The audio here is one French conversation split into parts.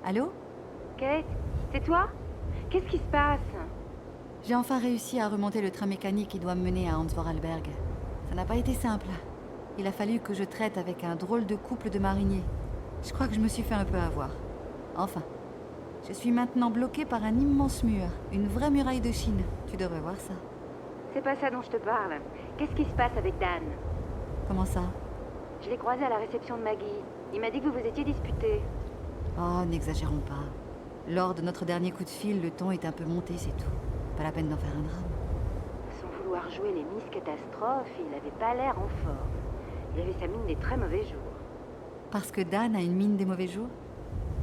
Allô? Kate, c'est toi? Qu'est-ce qui se passe? J'ai enfin réussi à remonter le train mécanique qui doit me mener à Hans-Vorarlberg. Ça n'a pas été simple. Il a fallu que je traite avec un drôle de couple de mariniers. Je crois que je me suis fait un peu avoir. Enfin, je suis maintenant bloquée par un immense mur, une vraie muraille de Chine. Tu devrais voir ça. C'est pas ça dont je te parle. Qu'est-ce qui se passe avec Dan? Comment ça? Je l'ai croisé à la réception de Maggie. Il m'a dit que vous vous étiez disputés. Oh, n'exagérons pas. Lors de notre dernier coup de fil, le ton est un peu monté, c'est tout. Pas la peine d'en faire un drame. Sans vouloir jouer les Miss Catastrophes, il avait pas l'air en forme. Il avait sa mine des très mauvais jours. Parce que Dan a une mine des mauvais jours?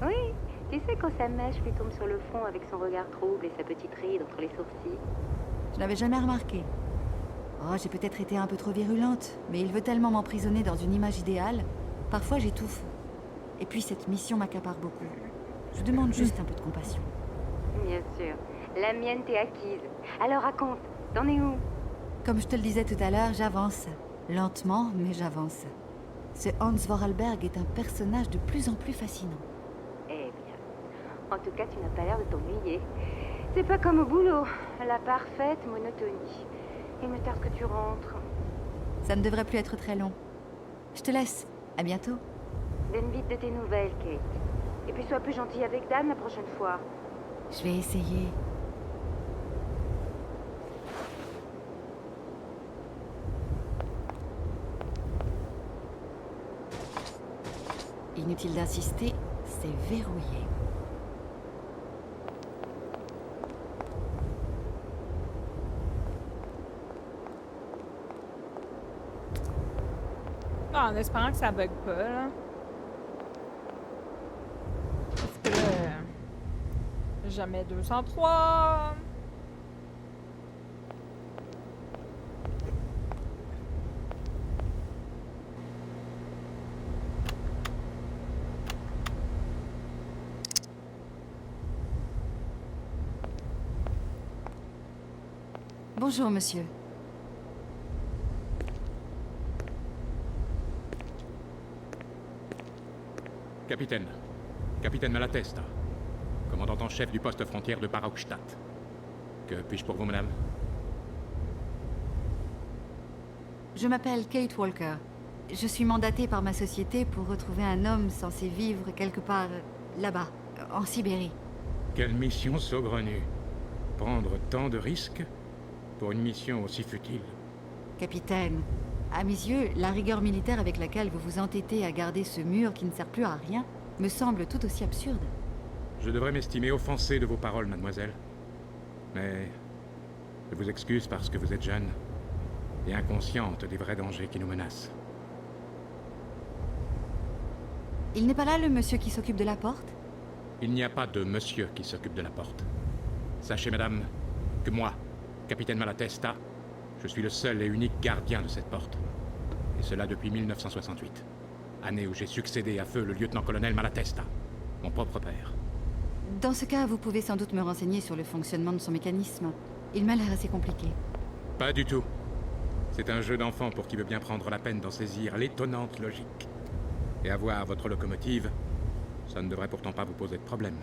Oui, tu sais quand sa mèche lui tombe sur le front avec son regard trouble et sa petite ride entre les sourcils. Je n'avais jamais remarqué. Oh, j'ai peut-être été un peu trop virulente, mais il veut tellement m'emprisonner dans une image idéale. Parfois, j'étouffe. Et puis, cette mission m'accapare beaucoup. Je demande juste un peu de compassion. Bien sûr. La mienne t'est acquise. Alors raconte, t'en es où? Comme je te le disais tout à l'heure, j'avance. Lentement, mais j'avance. Ce Hans Vorarlberg est un personnage de plus en plus fascinant. Eh bien, en tout cas, tu n'as pas l'air de t'ennuyer. C'est pas comme au boulot, la parfaite monotonie. Il me tarde que tu rentres. Ça ne devrait plus être très long. Je te laisse. À bientôt. Donne vite de tes nouvelles, Kate. Et puis sois plus gentille avec Dan la prochaine fois. Je vais essayer. Inutile d'insister, c'est verrouillé. Ah, en espérant que ça bug pas, là. Parce que là, jamais 203. Bonjour, monsieur. Capitaine. Capitaine Malatesta. Commandant en chef du poste frontière de Barokstadt. Que puis-je pour vous, madame? Je m'appelle Kate Walker. Je suis mandatée par ma société pour retrouver un homme censé vivre quelque part là-bas, en Sibérie. Quelle mission saugrenue. Prendre tant de risques pour une mission aussi futile. Capitaine, à mes yeux, la rigueur militaire avec laquelle vous vous entêtez à garder ce mur qui ne sert plus à rien me semble tout aussi absurde. Je devrais m'estimer offensé de vos paroles, mademoiselle. Mais je vous excuse parce que vous êtes jeune et inconsciente des vrais dangers qui nous menacent. Il n'est pas là le monsieur qui s'occupe de la porte? Il n'y a pas de monsieur qui s'occupe de la porte. Sachez, madame, que moi, capitaine Malatesta, je suis le seul et unique gardien de cette porte. Et cela depuis 1968. Année où j'ai succédé à feu le lieutenant-colonel Malatesta, mon propre père. Dans ce cas, vous pouvez sans doute me renseigner sur le fonctionnement de son mécanisme. Il m'a l'air assez compliqué. Pas du tout. C'est un jeu d'enfant pour qui veut bien prendre la peine d'en saisir l'étonnante logique. Et avoir votre locomotive, ça ne devrait pourtant pas vous poser de problème.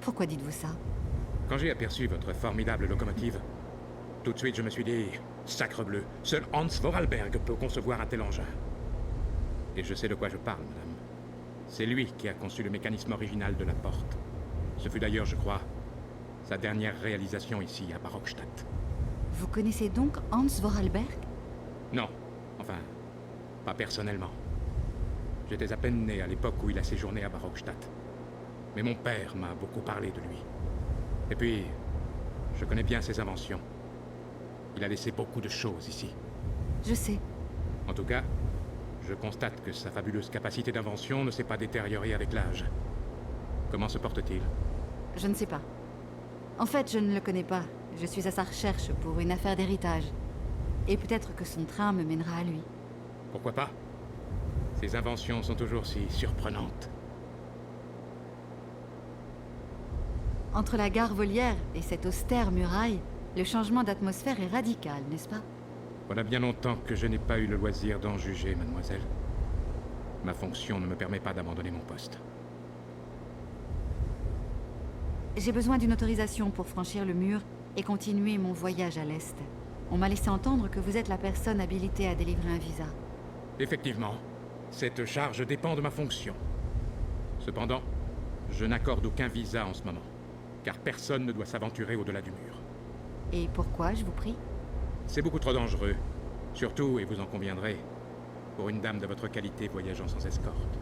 Pourquoi dites-vous ça? Quand j'ai aperçu votre formidable locomotive, tout de suite je me suis dit, sacrebleu, seul Hans Vorarlberg peut concevoir un tel engin. Et je sais de quoi je parle, madame. C'est lui qui a conçu le mécanisme original de la porte. Ce fut d'ailleurs, je crois, sa dernière réalisation ici, à Barokstadt. Vous connaissez donc Hans Vorarlberg? Non, enfin, pas personnellement. J'étais à peine né à l'époque où il a séjourné à Barokstadt. Mais mon père m'a beaucoup parlé de lui. Et puis, je connais bien ses inventions. Il a laissé beaucoup de choses ici. Je sais. En tout cas, je constate que sa fabuleuse capacité d'invention ne s'est pas détériorée avec l'âge. Comment se porte-t-il? Je ne sais pas. En fait, je ne le connais pas. Je suis à sa recherche pour une affaire d'héritage. Et peut-être que son train me mènera à lui. Pourquoi pas? Ses inventions sont toujours si surprenantes. Entre la gare volière et cette austère muraille, le changement d'atmosphère est radical, n'est-ce pas? Voilà bien longtemps que je n'ai pas eu le loisir d'en juger, mademoiselle. Ma fonction ne me permet pas d'abandonner mon poste. J'ai besoin d'une autorisation pour franchir le mur et continuer mon voyage à l'Est. On m'a laissé entendre que vous êtes la personne habilitée à délivrer un visa. Effectivement, cette charge dépend de ma fonction. Cependant, je n'accorde aucun visa en ce moment, car personne ne doit s'aventurer au-delà du mur. Et pourquoi, je vous prie? C'est beaucoup trop dangereux. Surtout, et vous en conviendrez, pour une dame de votre qualité voyageant sans escorte.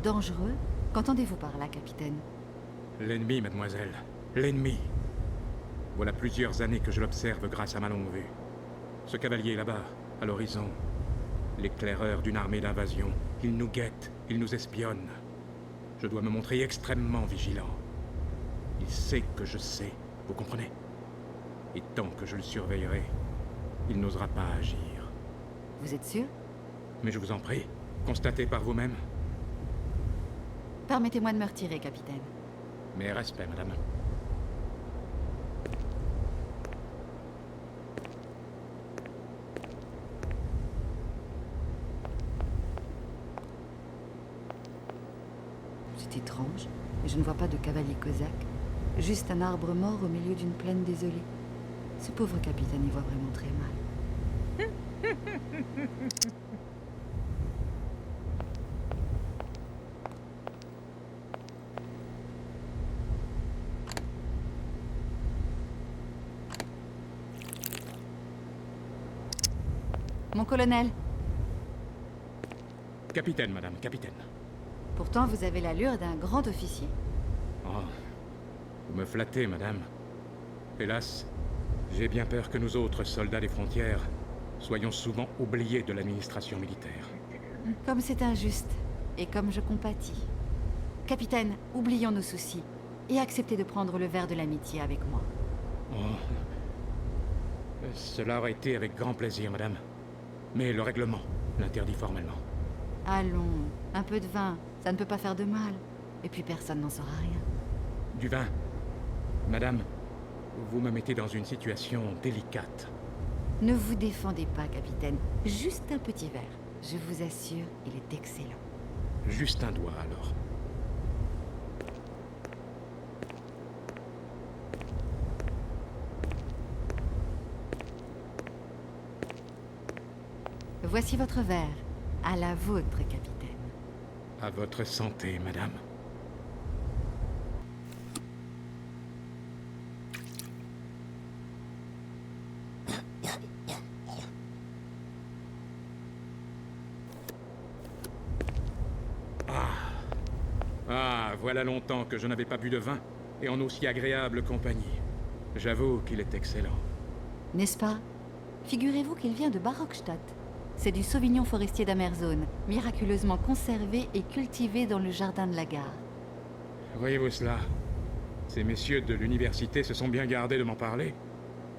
Dangereux? Qu'entendez-vous par là, capitaine? L'ennemi, mademoiselle. L'ennemi. Voilà plusieurs années que je l'observe grâce à ma longue vue. Ce cavalier là-bas, à l'horizon, l'éclaireur d'une armée d'invasion, il nous guette, il nous espionne. Je dois me montrer extrêmement vigilant. Il sait que je sais, vous comprenez? Et tant que je le surveillerai, il n'osera pas agir. Vous êtes sûr? Mais je vous en prie, constatez par vous-même. Permettez-moi de me retirer, capitaine. Mes respects, madame. C'est étrange, mais je ne vois pas de cavalier cosaque. Juste un arbre mort au milieu d'une plaine désolée. Ce pauvre capitaine y voit vraiment très mal. Mon colonel, Capitaine, madame, capitaine. pourtant vous avez l'allure d'un grand officier. Oh, vous me flattez, madame. Hélas, j'ai bien peur que nous autres soldats des frontières soyons souvent oubliés de l'administration militaire. Comme c'est injuste, et comme je compatis. Capitaine, oublions nos soucis, et acceptez de prendre le verre de l'amitié avec moi. Oh. Cela aurait été avec grand plaisir, madame. Mais le règlement l'interdit formellement. Allons, un peu de vin, ça ne peut pas faire de mal. Et puis personne n'en saura rien. Du vin. Madame, vous me mettez dans une situation délicate. Ne vous défendez pas, capitaine. Juste un petit verre. Je vous assure, il est excellent. Juste un doigt, alors. Voici votre verre. À la vôtre, capitaine. À votre santé, madame. Ah, voilà longtemps que je n'avais pas bu de vin, et en aussi agréable compagnie. J'avoue qu'il est excellent. N'est-ce pas? Figurez-vous qu'il vient de Barockstadt. C'est du Sauvignon forestier d'Amerzone, miraculeusement conservé et cultivé dans le jardin de la gare. Voyez-vous cela? Ces messieurs de l'université se sont bien gardés de m'en parler.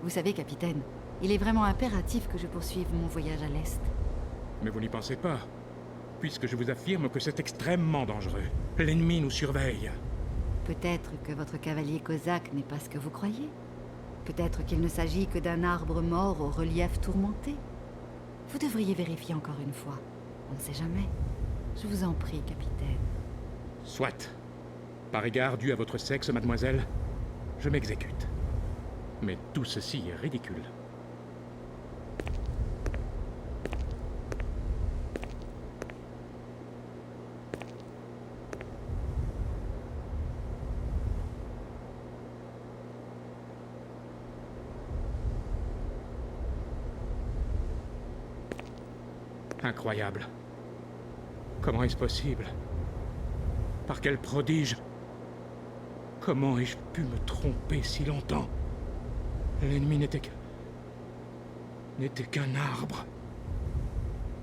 Vous savez, capitaine, il est vraiment impératif que je poursuive mon voyage à l'Est. Mais vous n'y pensez pas, puisque je vous affirme que c'est extrêmement dangereux. L'ennemi nous surveille. Peut-être que votre cavalier cosaque n'est pas ce que vous croyez. Peut-être qu'il ne s'agit que d'un arbre mort au relief tourmenté. Vous devriez vérifier encore une fois. On ne sait jamais. Je vous en prie, capitaine. Soit. Par égard dû à votre sexe, mademoiselle, je m'exécute. Mais tout ceci est ridicule. Incroyable. Comment est-ce possible? Par quel prodige? Comment ai-je pu me tromper si longtemps? L'ennemi n'était qu'un arbre.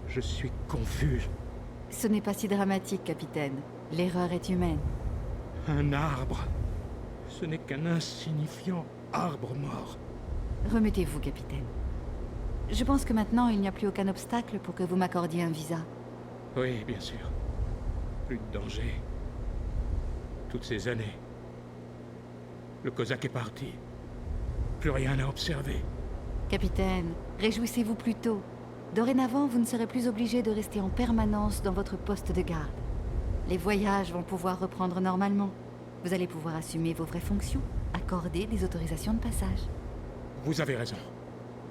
Je suis confus. Ce n'est pas si dramatique, capitaine. L'erreur est humaine. Un arbre. Ce n'est qu'un insignifiant arbre mort. Remettez-vous, capitaine. Je pense que maintenant, il n'y a plus aucun obstacle pour que vous m'accordiez un visa. Oui, bien sûr. Plus de danger. Toutes ces années. Le Cosaque est parti. Plus rien à observer. Capitaine, réjouissez-vous plutôt. Dorénavant, vous ne serez plus obligé de rester en permanence dans votre poste de garde. Les voyages vont pouvoir reprendre normalement. Vous allez pouvoir assumer vos vraies fonctions, accorder des autorisations de passage. Vous avez raison.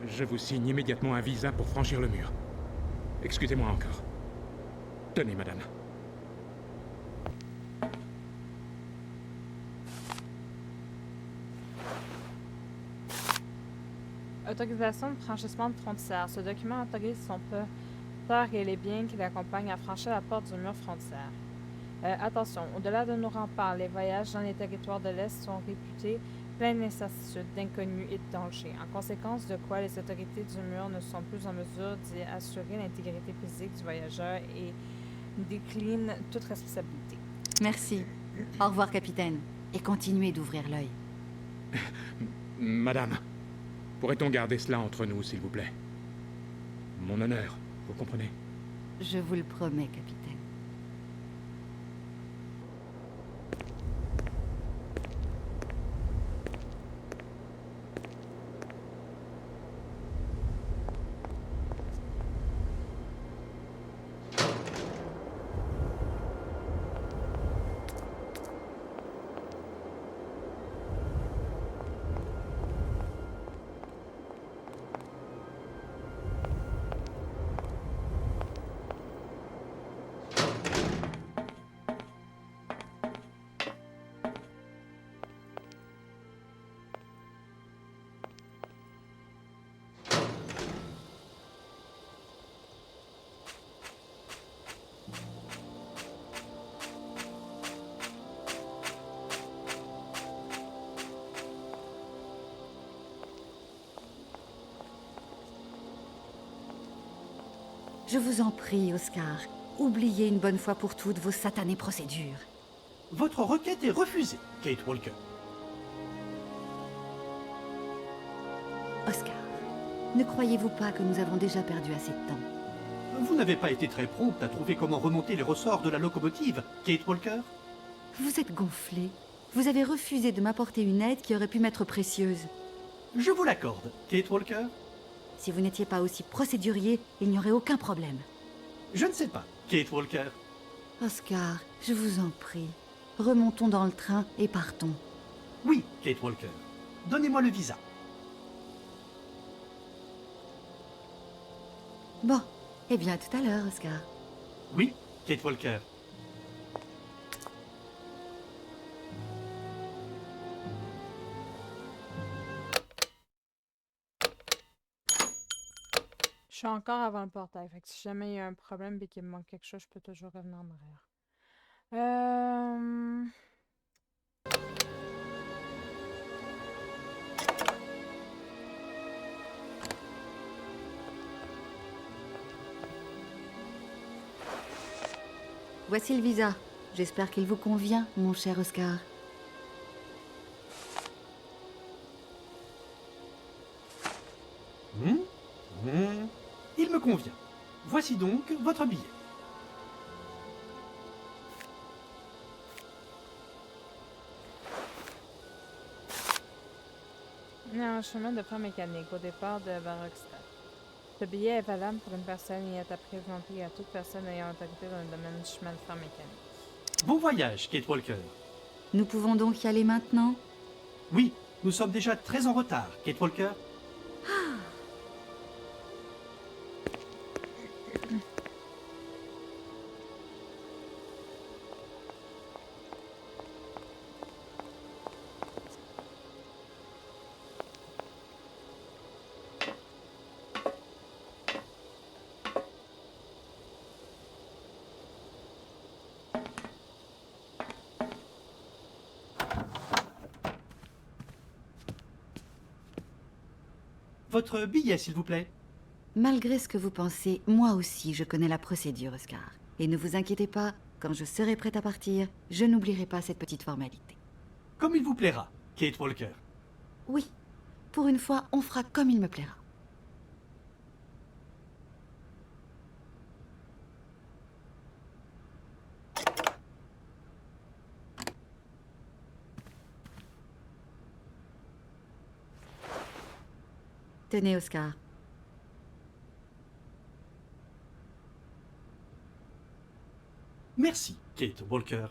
Je vous signe immédiatement un visa pour franchir le mur. Excusez-moi encore. Tenez, madame. Autorisation de franchissement de frontière. Ce document autorise son peur et les biens qui l'accompagnent à franchir la porte du mur frontière. Attention, au-delà de nos remparts, les voyages dans les territoires de l'Est sont réputés pleins d'incertitudes, d'inconnus et de dangers. En conséquence de quoi, les autorités du mur ne sont plus en mesure d'y assurer l'intégrité physique du voyageur et déclinent toute responsabilité. Merci. Au revoir, capitaine. Et continuez d'ouvrir l'œil. Madame, pourrait-on garder cela entre nous, s'il vous plaît? Mon honneur, vous comprenez? Je vous le promets, capitaine. Je vous en prie, Oscar. Oubliez une bonne fois pour toutes vos satanées procédures. Votre requête est refusée, Kate Walker. Oscar, ne croyez-vous pas que nous avons déjà perdu assez de temps? Vous n'avez pas été très prompte à trouver comment remonter les ressorts de la locomotive, Kate Walker. Vous êtes gonflé. Vous avez refusé de m'apporter une aide qui aurait pu m'être précieuse. Je vous l'accorde, Kate Walker. Si vous n'étiez pas aussi procédurier, il n'y aurait aucun problème. Je ne sais pas, Kate Walker. Oscar, je vous en prie. Remontons dans le train et partons. Oui, Kate Walker. Donnez-moi le visa. Bon, eh bien, à tout à l'heure, Oscar. Oui, Kate Walker. Je suis encore avant le portail, fait que si jamais il y a un problème et qu'il me manque quelque chose, je peux toujours revenir en arrière. Voici le visa. J'espère qu'il vous convient, mon cher Oscar. Il me convient. Voici donc votre billet. Il y a un chemin de pont mécanique au départ de Barrockstadt. Ce billet est valable pour une personne et est à présenter à toute personne ayant autorité dans le domaine du chemin de fer mécanique. Bon voyage, Kate Walker. Nous pouvons donc y aller maintenant? Oui, nous sommes déjà très en retard, Kate Walker. Votre billet, s'il vous plaît. Malgré ce que vous pensez, moi aussi je connais la procédure, Oscar. Et ne vous inquiétez pas, quand je serai prête à partir, je n'oublierai pas cette petite formalité. Comme il vous plaira, Kate Walker. Oui, pour une fois, on fera comme il me plaira. Tenez, Oscar. Merci, Kate Walker.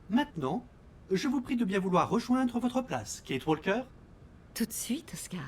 Maintenant, Je vous prie de bien vouloir rejoindre votre place, Kate Walker. Tout de suite, Oscar.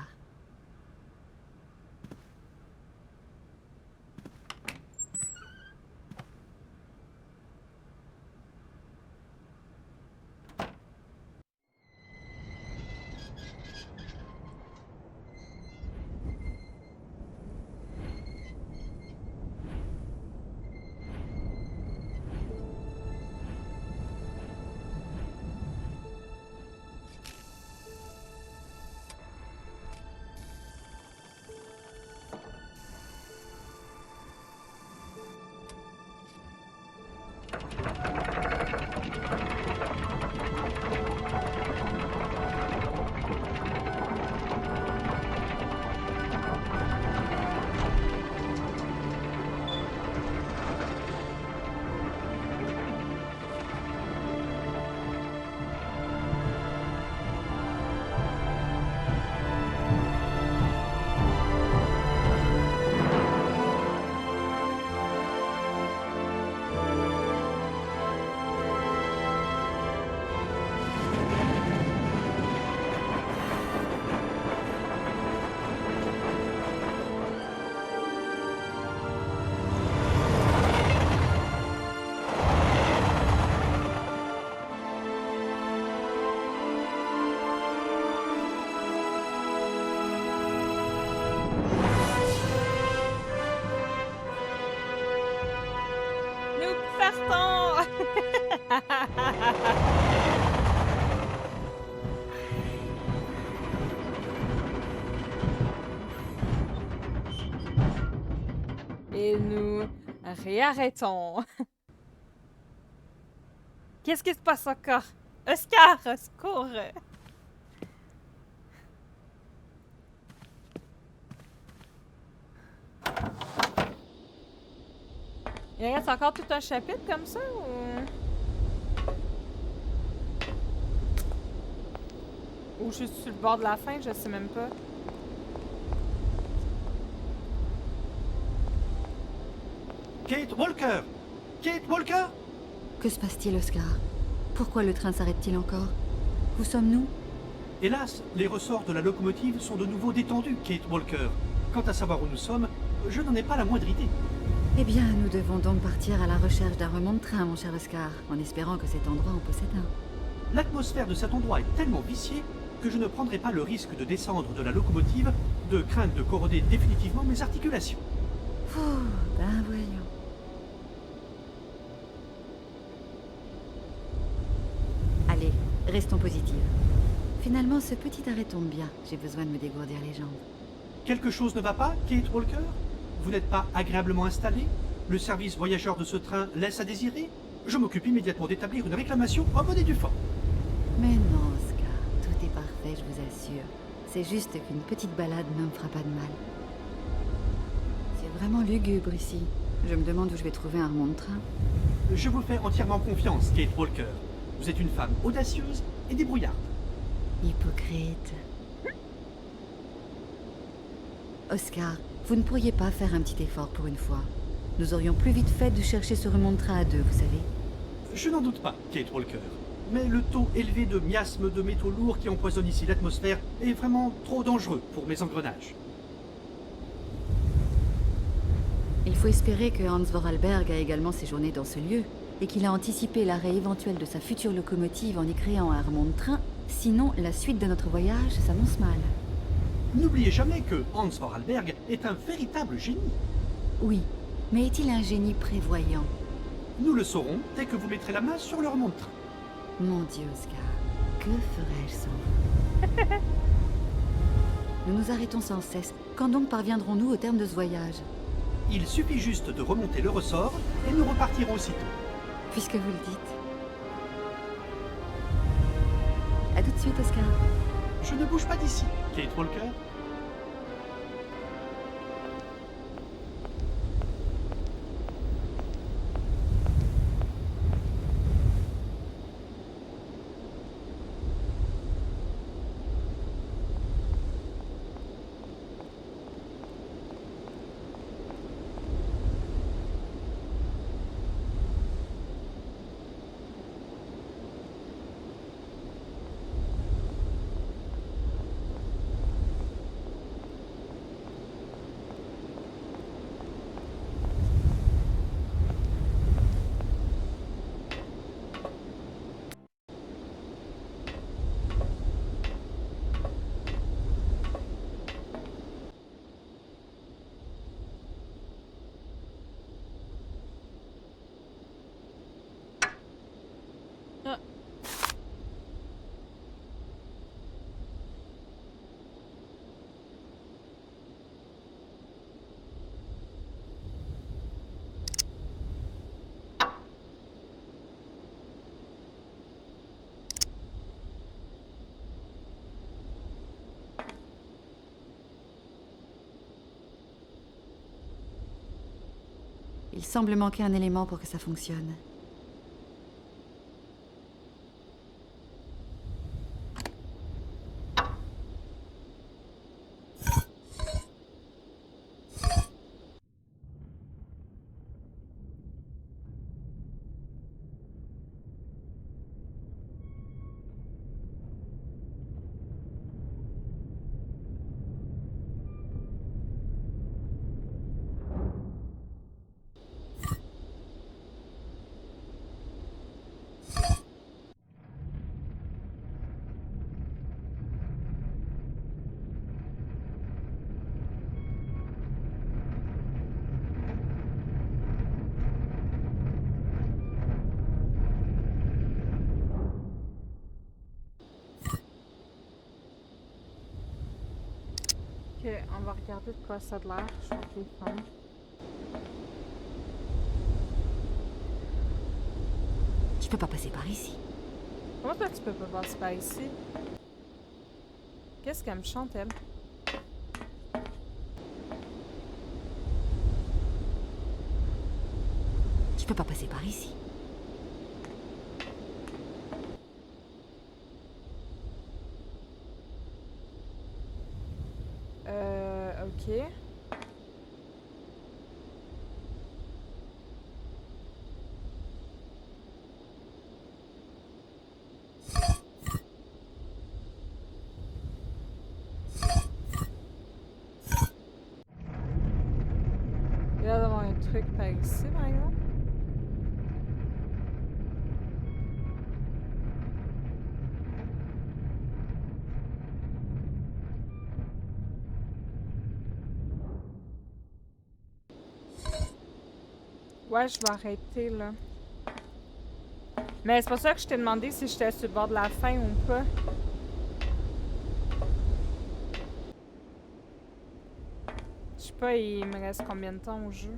Nous partons! Et nous réarrêtons. Qu'est-ce qui se passe encore? Oscar, au secours! Il reste encore tout un chapitre comme ça ou je suis sur le bord de la fin, je sais même pas. Kate Walker! Kate Walker! Que se passe-t-il, Oscar? Pourquoi le train s'arrête-t-il encore? Où sommes-nous? Hélas, les ressorts de la locomotive sont de nouveau détendus, Kate Walker. Quant à savoir où nous sommes, je n'en ai pas la moindre idée. Eh bien, nous devons donc partir à la recherche d'un remont-de-train, mon cher Oscar, en espérant que cet endroit en possède un. L'atmosphère de cet endroit est tellement viciée que je ne prendrai pas le risque de descendre de la locomotive, de crainte de corroder définitivement mes articulations. Ben voyons. Allez, restons positifs. Finalement, ce petit arrêt tombe bien. J'ai besoin de me dégourdir les jambes. Quelque chose ne va pas, Kate Walker? Vous n'êtes pas agréablement installé? Le service voyageur de ce train laisse à désirer? Je m'occupe immédiatement d'établir une réclamation en bonne et due forme. Mais non, Oscar, tout est parfait, je vous assure. C'est juste qu'une petite balade ne me fera pas de mal. C'est vraiment lugubre ici. Je me demande où je vais trouver un remont-de-train. Je vous fais entièrement confiance, Kate Walker. Vous êtes une femme audacieuse et débrouillarde. Hypocrite. Oscar, vous ne pourriez pas faire un petit effort pour une fois. Nous aurions plus vite fait de chercher ce remont-de-train à deux, vous savez. Je n'en doute pas, Kate Walker. Mais le taux élevé de miasmes de métaux lourds qui empoisonnent ici l'atmosphère est vraiment trop dangereux pour mes engrenages. Il faut espérer que Hans Vorarlberg a également séjourné dans ce lieu et qu'il a anticipé l'arrêt éventuel de sa future locomotive en y créant un remont-de-train. Sinon, la suite de notre voyage s'annonce mal. N'oubliez jamais que Hans Vorarlberg est un véritable génie. Oui, mais est-il un génie prévoyant? Nous le saurons dès que vous mettrez la main sur le remont-de-train. Mon Dieu, Oscar, que ferais-je sans vous? Nous nous arrêtons sans cesse. Quand donc parviendrons-nous au terme de ce voyage? Il suffit juste de remonter le ressort et nous repartirons aussitôt. Puisque vous le dites. À tout de suite, Oscar. Je ne bouge pas d'ici, Kate Walker. Il semble manquer un élément pour que ça fonctionne. Ok, on va regarder de quoi ça a l'air. Je vais descendre. Tu peux pas passer par ici. Comment toi tu peux pas passer par ici? Qu'est-ce qu'elle me chante, elle? Tu peux pas passer par ici. Ok. Il y a d'avoir un truc par ici, par exemple. Ouais, je vais arrêter là. Mais c'est pour ça que je t'ai demandé si j'étais sur le bord de la fin ou pas. Je sais pas, il me reste combien de temps au jeu?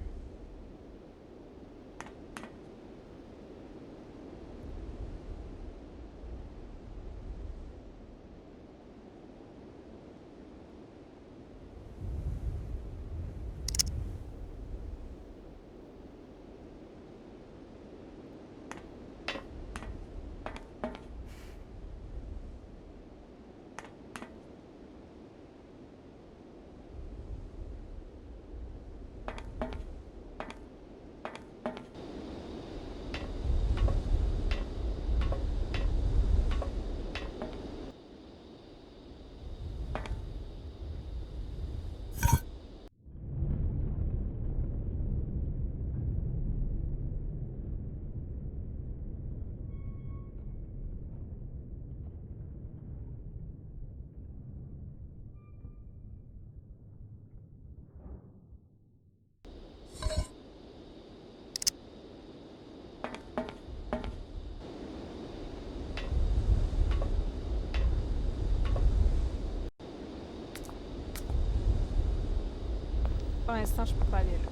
Pour l'instant, je peux pas aller là.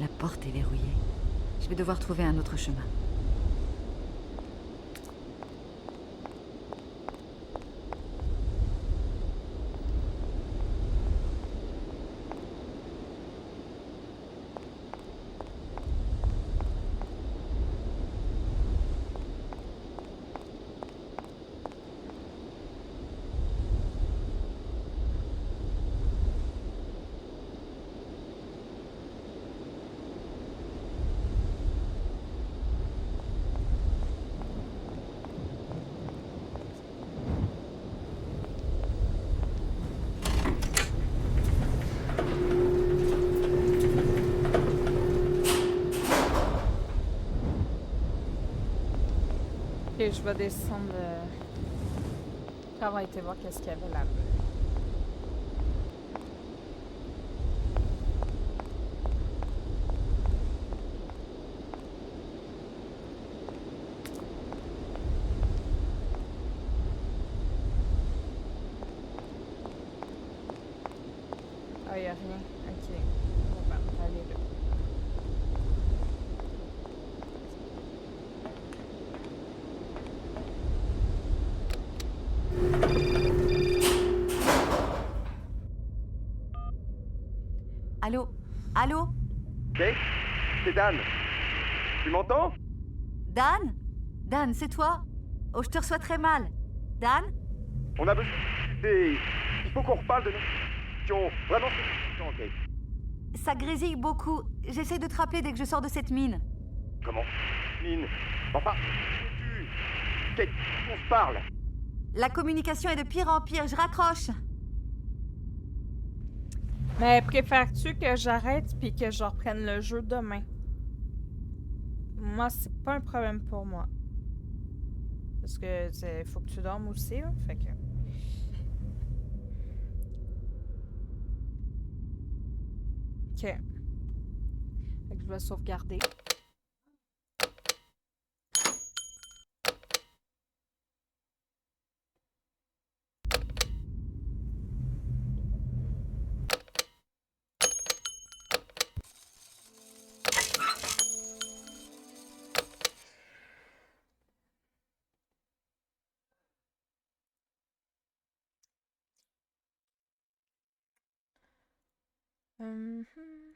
La porte est verrouillée. Je vais devoir trouver un autre chemin. Ok, je vais descendre. On va aller voir qu'est-ce qu'il y avait là-bas. Ah, il y a rien. Ok. On va aller là. Allô? Allô? Kate, c'est Dan. Tu m'entends? Dan? Dan, c'est toi? Oh, je te reçois très mal. Dan? On a besoin de discuter. Il faut qu'on reparle de nos questions. Vraiment, c'est important, Kate. Ça grésille beaucoup. J'essaie de te rappeler dès que je sors de cette mine. Comment? Mine. Enfin, Kate, on se parle. La communication est de pire en pire, je raccroche. Mais préfères-tu que j'arrête puis que je reprenne le jeu demain? Moi, c'est pas un problème pour moi. Parce que faut que tu dormes aussi, là. Fait que. Ok. Fait que je vais sauvegarder. Mhm.